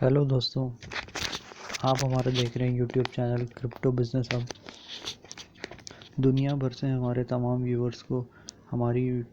Hello दोस्तों, आप हमारा देख रहे हैं YouTube channel crypto business hub. दुनिया भर से हमारे तमाम व्यूवर्स को हमारी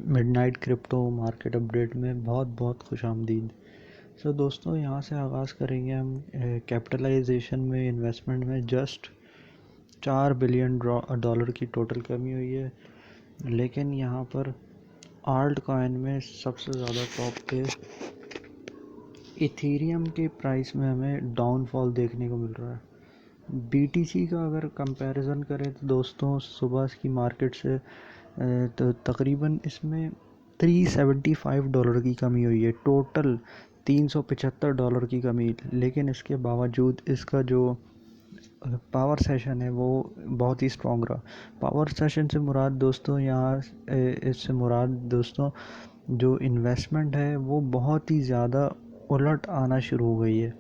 मिडनाइट क्रिप्टो मार्केट अपडेट में बहुत बहुत खुशामदीद। दोस्तों, यहाँ से आगाज़ करेंगे हम कैपिटलाइजेशन में, इन्वेस्टमेंट में जस्ट $4 बिलियन की टोटल कमी हुई है। लेकिन यहाँ पर आल्ट कॉइन में सबसे ज़्यादा टॉप पे इथेरियम के प्राइस में हमें डाउनफॉल देखने को मिल रहा है। बीटीसी का अगर कंपैरिजन करें तो दोस्तों, सुबह की मार्केट से तो तकरीबन इसमें $375 की कमी हुई है। टोटल $375 की कमी। लेकिन इसके बावजूद इसका जो पावर सेशन है वो बहुत ही स्ट्रॉन्ग रहा। पावर सेशन से मुराद दोस्तों, यहाँ इससे मुराद दोस्तों जो इन्वेस्टमेंट है वो बहुत ही ज़्यादा उलट आना शुरू हो गई है।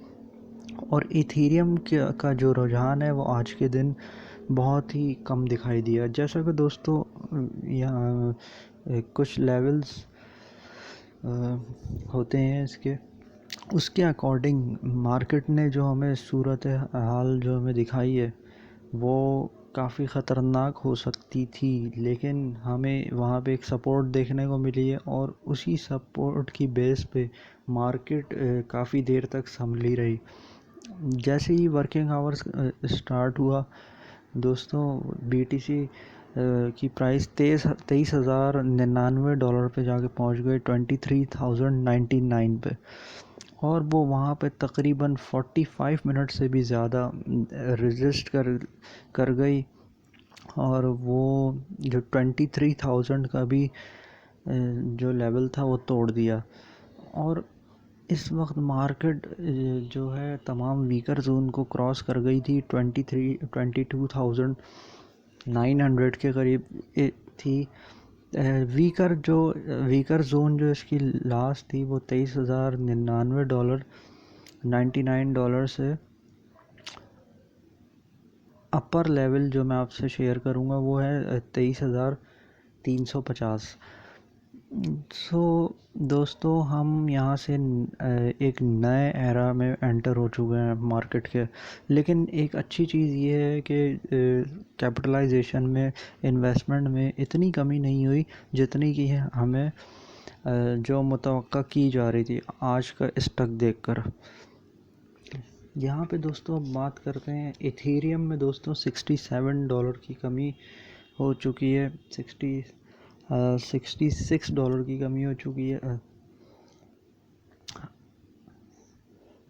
और इथेरियम का जो रुझान है वो आज के दिन बहुत ही कम दिखाई दिया। जैसा कि दोस्तों यहाँ कुछ लेवल्स होते हैं इसके, उसके अकॉर्डिंग मार्केट ने जो हमें सूरत हाल जो हमें दिखाई है वो काफ़ी ख़तरनाक हो सकती थी। लेकिन हमें वहाँ पे एक सपोर्ट देखने को मिली है और उसी सपोर्ट की बेस पे मार्केट काफ़ी देर तक संभली रही। जैसे ही वर्किंग आवर्स स्टार्ट हुआ दोस्तों, बीटीसी की प्राइस $23,099 पे जाके पहुंच गए 23,099 पे। और वो वहाँ पे तकरीबन 45 मिनट से भी ज़्यादा रेजिस्ट कर गई। और वो जो 23,000 का भी जो लेवल था वो तोड़ दिया। और इस वक्त मार्केट जो है तमाम वीकर जोन को क्रॉस कर गई थी। 22,900 के करीब थी। वीकर जोन जो इसकी लास्ट थी वो $23,099 से अपर लेवल जो मैं आपसे शेयर करूंगा वो है 23,350। दोस्तों, हम यहाँ से एक नए एरा में एंटर हो चुके हैं मार्केट के। लेकिन एक अच्छी चीज़ ये है कि कैपिटलाइजेशन में, इन्वेस्टमेंट में इतनी कमी नहीं हुई जितनी कि हमें जो मुतवक्का की जा रही थी आज का स्टॉक देखकर। यहाँ पे दोस्तों अब बात करते हैं इथेरियम में। दोस्तों $67 की कमी हो चुकी है। $66 की कमी हो चुकी है।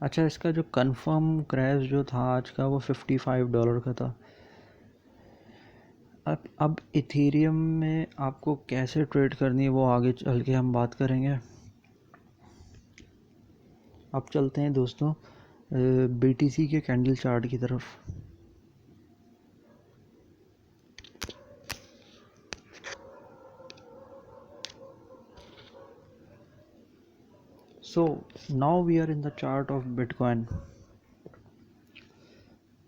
अच्छा, इसका जो कंफर्म क्रैश जो था आज का वो $55 का था। अब इथेरियम में आपको कैसे ट्रेड करनी है वो आगे चल के हम बात करेंगे। अब चलते हैं दोस्तों बीटीसी के कैंडल चार्ट की तरफ। So now we are in the chart of Bitcoin.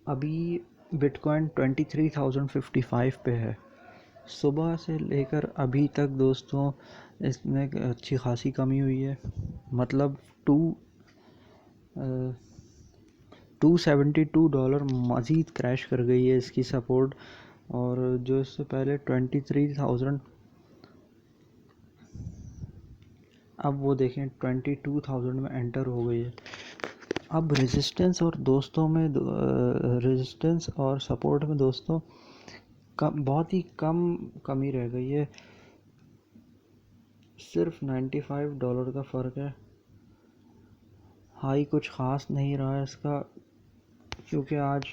अभी बिटकॉइन 23,055 पे है। सुबह से लेकर अभी तक दोस्तों इसमें अच्छी खासी कमी हुई है। मतलब $272 मज़ीद क्रैश कर गई है इसकी सपोर्ट। और जो इससे पहले 23,000, अब वो देखें 22,000 में एंटर हो गई है। अब रेजिस्टेंस और दोस्तों में रेजिस्टेंस और सपोर्ट में दोस्तों बहुत ही कम कमी रह गई है। सिर्फ $95 का फ़र्क है। हाई कुछ ख़ास नहीं रहा है इसका, क्योंकि आज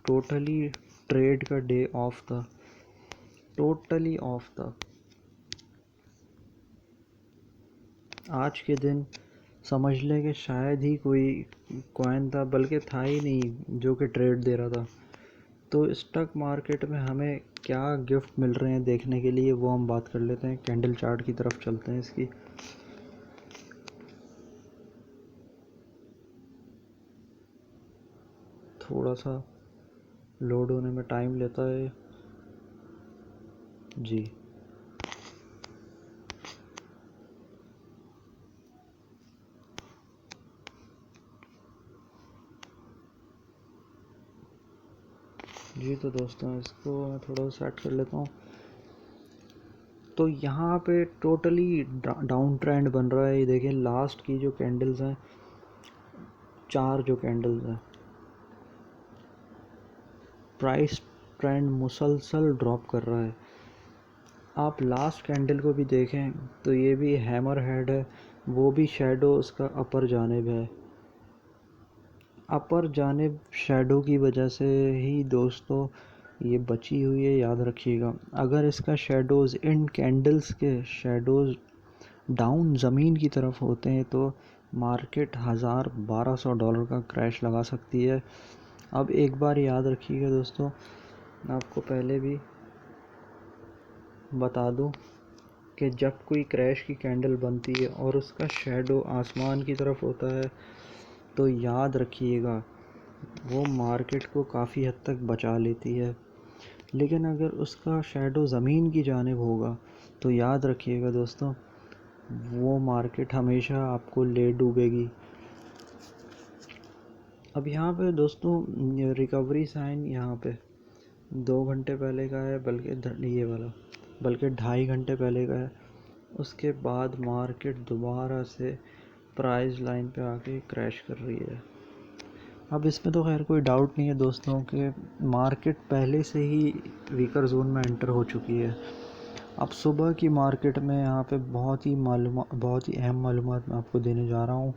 टोटली ट्रेड का डे ऑफ था। टोटली ऑफ था आज के दिन। समझ लें कि शायद ही कोई कॉइन था, बल्कि था ही नहीं जो कि ट्रेड दे रहा था। तो स्टॉक मार्केट में हमें क्या गिफ्ट मिल रहे हैं देखने के लिए वो हम बात कर लेते हैं। कैंडल चार्ट की तरफ चलते हैं इसकी। थोड़ा सा लोड होने में टाइम लेता है जी। जी तो दोस्तों, इसको मैं थोड़ा सेट कर लेता हूँ। तो यहाँ पे टोटली डाउन ट्रेंड बन रहा है। ये देखिए, लास्ट की जो कैंडल्स हैं, 4 जो कैंडल्स हैं, प्राइस ट्रेंड मुसलसल ड्रॉप कर रहा है। आप लास्ट कैंडल को भी देखें तो ये भी हैमर हेड है, वो भी शैडो उसका अपर जानिब है। अपर जानिब शैडो की वजह से ही दोस्तों ये बची हुई है, याद रखिएगा। अगर इसका शैडोज़, इन कैंडल्स के शैडोज़ डाउन ज़मीन की तरफ होते हैं तो मार्केट $1200 का क्रैश लगा सकती है। अब एक बार याद रखिएगा दोस्तों, मैं आपको पहले भी बता दूं कि जब कोई क्रैश की कैंडल बनती है और उसका शैडो आसमान की तरफ होता है तो याद रखिएगा वो मार्केट को काफ़ी हद तक बचा लेती है। लेकिन अगर उसका शैडो ज़मीन की जानिब होगा तो याद रखिएगा दोस्तों, वो मार्केट हमेशा आपको ले डूबेगी। अब यहाँ पे दोस्तों रिकवरी साइन यहाँ पे 2 घंटे पहले का है, बल्कि ये वाला बल्कि 2.5 घंटे पहले का है। उसके बाद मार्केट दोबारा से प्राइस लाइन पे आके क्रैश कर रही है। अब इसमें तो खैर कोई डाउट नहीं है दोस्तों कि मार्केट पहले से ही वीकर जोन में एंटर हो चुकी है। अब सुबह की मार्केट में यहाँ पे बहुत ही अहम मालूमात मैं आपको देने जा रहा हूँ,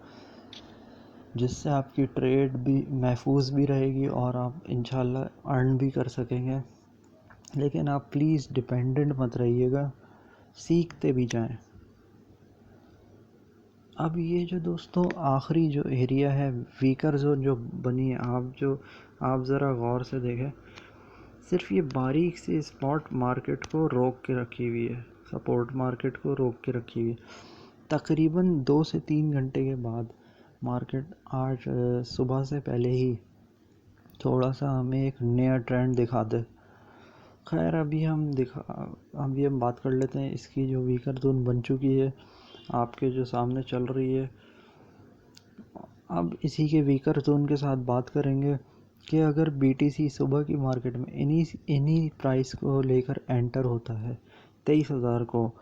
जिससे आपकी ट्रेड भी महफूज भी रहेगी और आप इंशाल्लाह अर्न भी कर सकेंगे। लेकिन आप प्लीज़ डिपेंडेंट मत रहिएगा, सीखते भी जाएं। अब ये जो दोस्तों आखिरी जो एरिया है, वीकर जोन जो बनी है, आप ज़रा गौर से देखें, सिर्फ ये बारीक सी स्पॉट मार्केट को रोक के रखी हुई है, सपोर्ट मार्केट को रोक के रखी हुई है। तकरीबन 2 से 3 घंटे के बाद मार्केट आज सुबह से पहले ही थोड़ा सा हमें एक नया ट्रेंड दिखा दे। खैर अभी हम बात कर लेते हैं इसकी जो वीकर जोन बन चुकी है, आपके जो सामने चल रही है। अब इसी के वीकर जोन के साथ बात करेंगे कि अगर बीटीसी सुबह की मार्केट में इन्हीं प्राइस को लेकर एंटर होता है 23,000 को,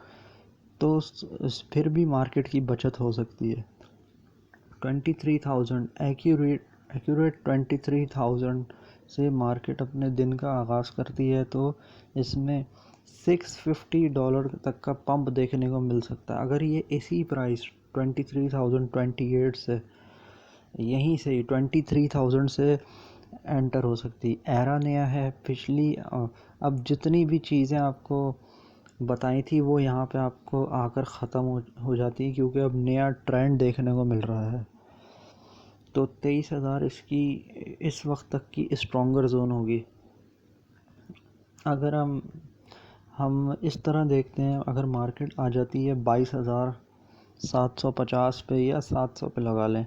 तो फिर भी मार्केट की बचत हो सकती है। 23,000 एक्यूरेट 23,000 से मार्केट अपने दिन का आगाज़ करती है, तो इसमें $650 तक का पंप देखने को मिल सकता है। अगर ये इसी प्राइस 23,028 से, यहीं से 23,000 से एंटर हो सकती। एरा नया है, पिछली अब जितनी भी चीज़ें आपको बताई थी वो यहाँ पे आपको आकर ख़त्म हो जाती है, क्योंकि अब नया ट्रेंड देखने को मिल रहा है। तो 23,000 इसकी इस वक्त तक की स्ट्रॉन्गर जोन होगी। अगर हम इस तरह देखते हैं, अगर मार्केट आ जाती है 22,750 पे या 700 पे लगा लें,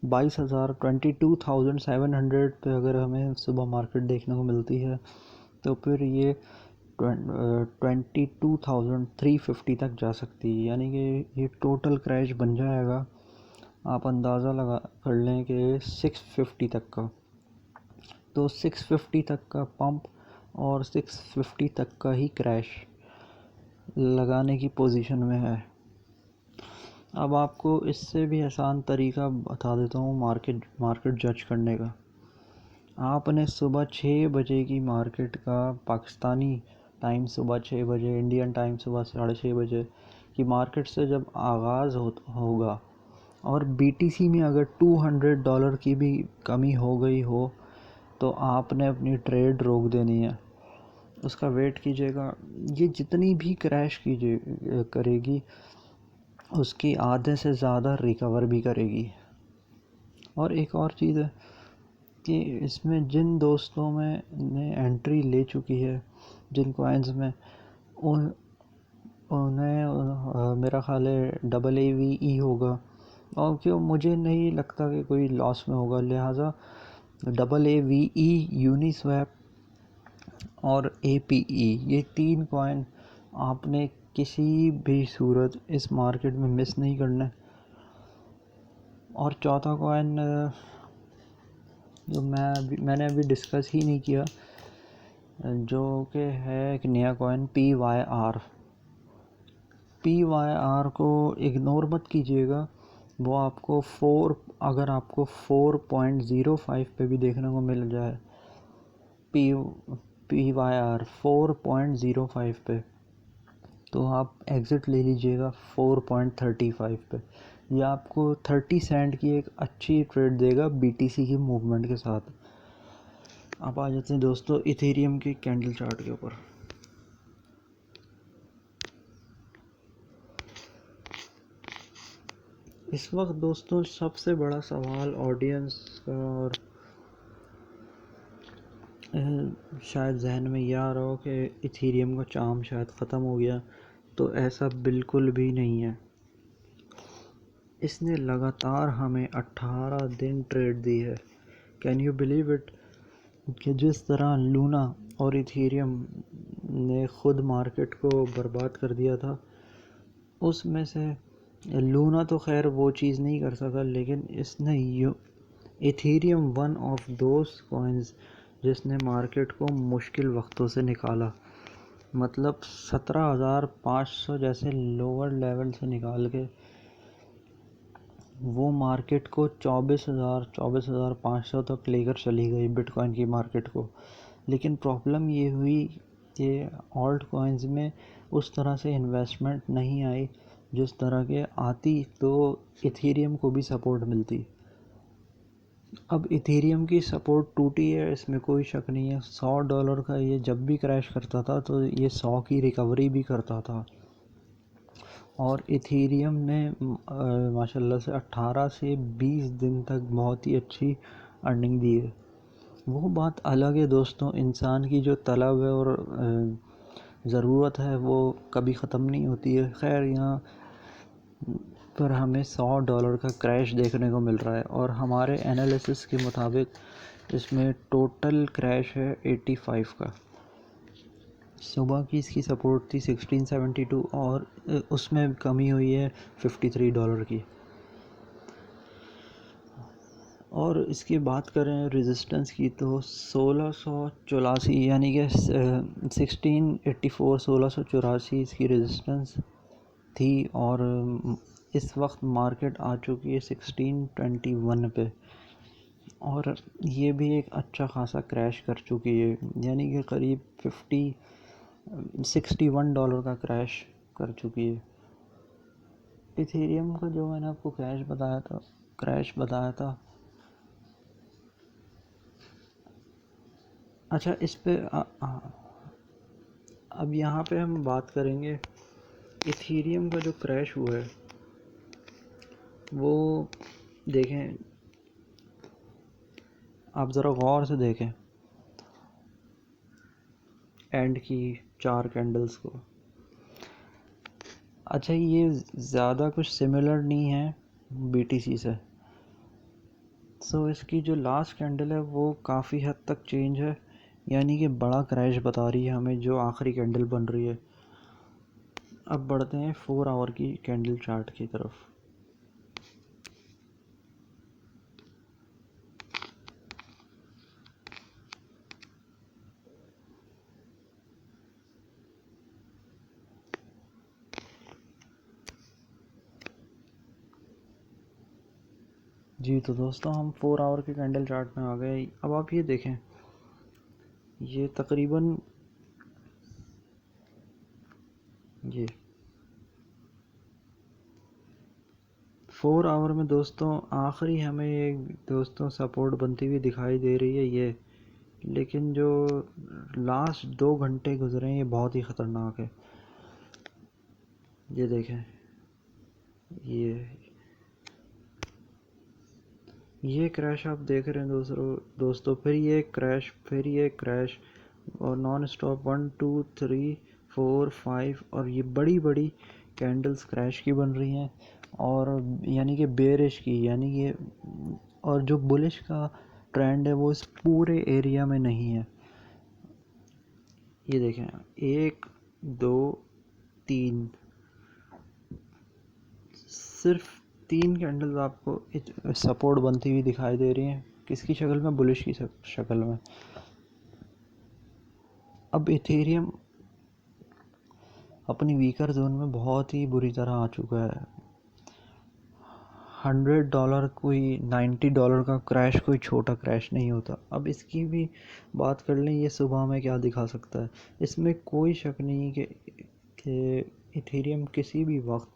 22,700 पे अगर हमें सुबह मार्केट देखने को मिलती है तो फिर ये 22,350 तक जा सकती है। यानी कि ये टोटल क्रैश बन जाएगा, आप अंदाज़ा लगा कर लें कि 650 तक का। तो 650 तक का पंप और 650 तक का ही क्रैश लगाने की पोजीशन में है। अब आपको इससे भी आसान तरीका बता देता हूँ मार्केट जज करने का। आपने सुबह 6 बजे की मार्केट का, पाकिस्तानी टाइम सुबह 6 बजे, इंडियन टाइम सुबह 6:30 बजे की मार्केट से जब आगाज़ होगा और बीटीसी में अगर $200 की भी कमी हो गई हो तो आपने अपनी ट्रेड रोक देनी है, उसका वेट कीजिएगा। ये जितनी भी क्रैश करेगी उसकी आधे से ज़्यादा रिकवर भी करेगी। और एक और चीज़ है कि इसमें जिन दोस्तों में ने एंट्री ले चुकी है, जिन कॉइन्स में, उन्हें मेरा ख़्याल है AAVE होगा, और क्यों मुझे नहीं लगता कि कोई लॉस में होगा। लिहाजा AAVE, यूनिस्वैप और APE, ये 3 कॉइन आपने किसी भी सूरत इस मार्केट में मिस नहीं करना है। और चौथा कॉइन जो मैंने अभी डिस्कस ही नहीं किया, जो कि है एक नया कॉइन PYR को इग्नोर मत कीजिएगा। वो आपको अगर आपको 4.05 पे भी देखने को मिल जाए, PYR 4.05 पे, तो आप एग्ज़िट ले लीजिएगा 4.35 पे। ये आपको 30 सेंट की एक अच्छी ट्रेड देगा BTC की मूवमेंट के साथ। अब आ जाते हैं दोस्तों इथेरियम के कैंडल चार्ट के ऊपर। इस वक्त दोस्तों सबसे बड़ा सवाल ऑडियंस का और शायद जहन में यह आ रहा हो कि इथेरियम का चार्म शायद ख़त्म हो गया, तो ऐसा बिल्कुल भी नहीं है। इसने लगातार हमें 18 दिन ट्रेड दी है। कैन यू बिलीव इट कि जिस तरह लूना और इथेरियम ने ख़ुद मार्केट को बर्बाद कर दिया था, उसमें से लूना तो खैर वो चीज़ नहीं कर सका, लेकिन इसने Ethereum one of those coins जिसने मार्केट को मुश्किल वक्तों से निकाला। मतलब 17,500 जैसे लोअर लेवल से निकाल के वो मार्केट को 24,500 तक लेकर चली गई बिटकॉइन की मार्केट को। लेकिन प्रॉब्लम ये हुई कि ऑल्ट कॉइन्स में उस तरह से इन्वेस्टमेंट नहीं आई जिस तरह के आती तो इथेरियम को भी सपोर्ट मिलती। अब इथेरियम की सपोर्ट टूटी है, इसमें कोई शक नहीं है। $100 का ये जब भी क्रैश करता था तो ये 100 की रिकवरी भी करता था। और इथेरियम ने माशाल्लाह से 18 से 20 दिन तक बहुत ही अच्छी अर्निंग दी है। वो बात अलग है दोस्तों, इंसान की जो तलब है और ज़रूरत है वो कभी ख़त्म नहीं होती है। खैर यहाँ पर हमें $100 का क्रैश देखने को मिल रहा है और हमारे एनालिसिस के मुताबिक इसमें टोटल क्रैश है 85 का। सुबह की इसकी सपोर्ट थी 1672 और उसमें कमी हुई है $53 की। और इसकी बात करें रेजिस्टेंस की तो 1684 यानी कि 1684 इसकी रेजिस्टेंस थी और इस वक्त मार्केट आ चुकी है 1621 पे और ये भी एक अच्छा खासा क्रैश कर चुकी है, यानी कि करीब $61 का क्रैश कर चुकी है। इथेरियम का जो मैंने आपको क्रैश बताया था, अच्छा इस पे अब यहाँ पे हम बात करेंगे इथेरियम का जो क्रैश हुआ है वो देखें, आप ज़रा गौर से देखें एंड की 4 कैंडल्स को। अच्छा ये ज़्यादा कुछ सिमिलर नहीं है BTC से, सो इसकी जो लास्ट कैंडल है वो काफ़ी हद तक चेंज है, यानी कि बड़ा क्रैश बता रही है हमें जो आखिरी कैंडल बन रही है। अब बढ़ते हैं 4 आवर की कैंडल चार्ट की तरफ। जी तो दोस्तों हम 4 आवर के कैंडल चार्ट में आ गए। अब आप ये देखें, ये तकरीबन ये 4 आवर में दोस्तों आखिरी हमें एक दोस्तों सपोर्ट बनती हुई दिखाई दे रही है ये, लेकिन जो लास्ट 2 घंटे गुजरे हैं ये बहुत ही ख़तरनाक है। ये देखें, ये क्रैश आप देख रहे हैं दोस्तों, फिर ये क्रैश और नॉन स्टॉप 1 2 3 4 5 और ये बड़ी बड़ी कैंडल्स क्रैश की बन रही हैं और यानी कि बेरिश की, यानी कि और जो बुलिश का ट्रेंड है वो इस पूरे एरिया में नहीं है। ये देखें 1 2 3 सिर्फ 3 कैंडल्स आपको सपोर्ट बनती हुई दिखाई दे रही हैं। किसकी शक्ल में? बुलिश की शक्ल में। अब इथेरियम अपनी वीकर जोन में बहुत ही बुरी तरह आ चुका है। $100 कोई $90 का क्रैश कोई छोटा क्रैश नहीं होता। अब इसकी भी बात कर लें, ये सुबह में क्या दिखा सकता है। इसमें कोई शक नहीं कि इथेरियम किसी भी वक्त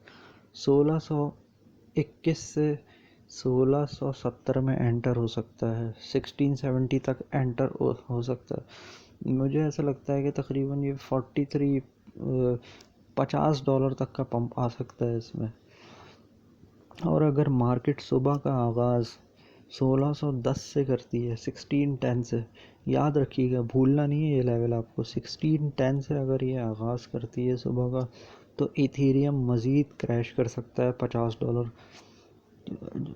1621 से 1670 में एंटर हो सकता है, 1670 तक एंटर हो सकता है। मुझे ऐसा लगता है कि तकरीबन ये $50 तक का पंप आ सकता है इसमें। और अगर मार्केट सुबह का आगाज़ 1610 से करती है, 1610 से, याद रखिएगा, भूलना नहीं है ये लेवल आपको, 1610 से अगर ये आगाज़ करती है सुबह का, तो इथेरियम मज़ीद क्रैश कर सकता है $50।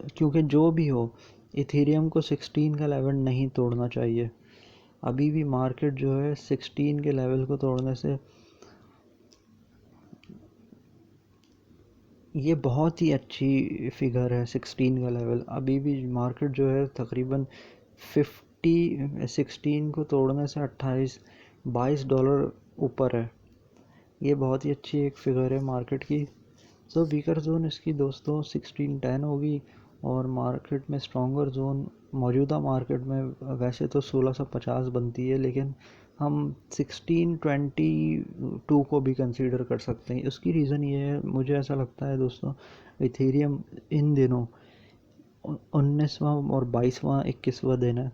क्योंकि जो भी हो, इथेरियम को 16 का लेवल नहीं तोड़ना चाहिए। अभी भी मार्केट जो है 16 के लेवल को तोड़ने से, ये बहुत ही अच्छी फिगर है 16 का लेवल। अभी भी मार्केट जो है तकरीबन 16 को तोड़ने से $22 ऊपर है। ये बहुत ही अच्छी एक फिगर है मार्केट की। तो वीकर जोन इसकी दोस्तों 1610 होगी, और मार्केट में स्ट्रॉन्गर जोन मौजूदा मार्केट में वैसे तो 1650 बनती है, लेकिन हम 1622 को भी कंसीडर कर सकते हैं। उसकी रीज़न ये है, मुझे ऐसा लगता है दोस्तों, इथेरियम इन दिनों 19वां और 22वां 21वां दिन है,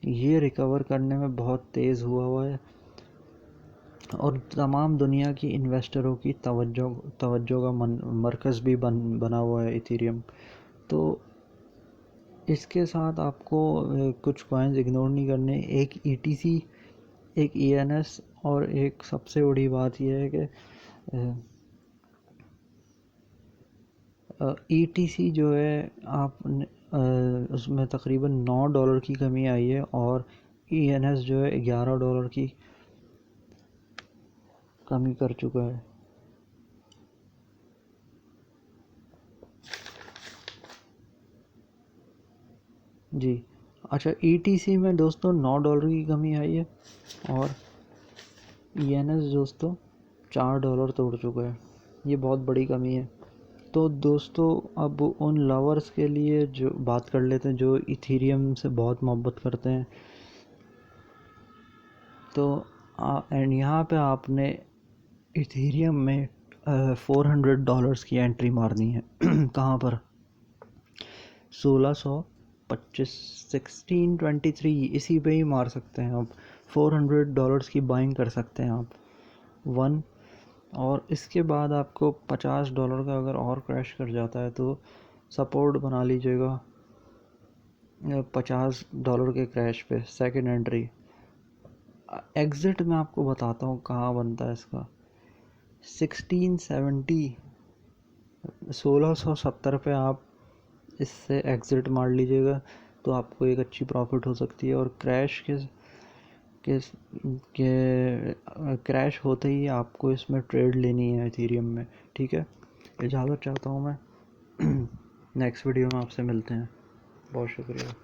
ये रिकवर करने में बहुत तेज़ हुआ है, और तमाम दुनिया की इन्वेस्टरों की तवज्जो का मरकज़ भी बना हुआ है इथेरियम। तो इसके साथ आपको कुछ कॉइन्स इग्नोर नहीं करने। एक ETC, एक ENS, और एक सबसे बड़ी बात यह है कि ETC जो है आप उसमें तकरीबन $9 की कमी आई है, और ENS जो है $11 की कमी कर चुका है। जी अच्छा, ETC में दोस्तों $9 की कमी आई है, और ENS दोस्तों $4 तोड़ चुका है। ये बहुत बड़ी कमी है। तो दोस्तों अब उन लवर्स के लिए जो बात कर लेते हैं, जो इथेरियम से बहुत मोहब्बत करते हैं, तो एंड यहाँ पे आपने इथेरियम में $400 की एंट्री मारनी है। कहाँ पर? 1625, 1623, इसी पे ही मार सकते हैं आप। $400 की बाइंग कर सकते हैं आप, वन। और इसके बाद आपको $50 का अगर और क्रैश कर जाता है तो सपोर्ट बना लीजिएगा $50 के क्रैश पे, सेकंड एंट्री। एग्ज़िट मैं आपको बताता हूँ कहाँ बनता है इसका। 1670 पे आप इससे एग्ज़िट मार लीजिएगा, तो आपको एक अच्छी प्रॉफिट हो सकती है। और क्रैश के क्रैश होते ही आपको इसमें ट्रेड लेनी है इथेरियम में, ठीक है। इजाज़त चाहता हूँ मैं। नेक्स्ट वीडियो में आपसे मिलते हैं। बहुत शुक्रिया।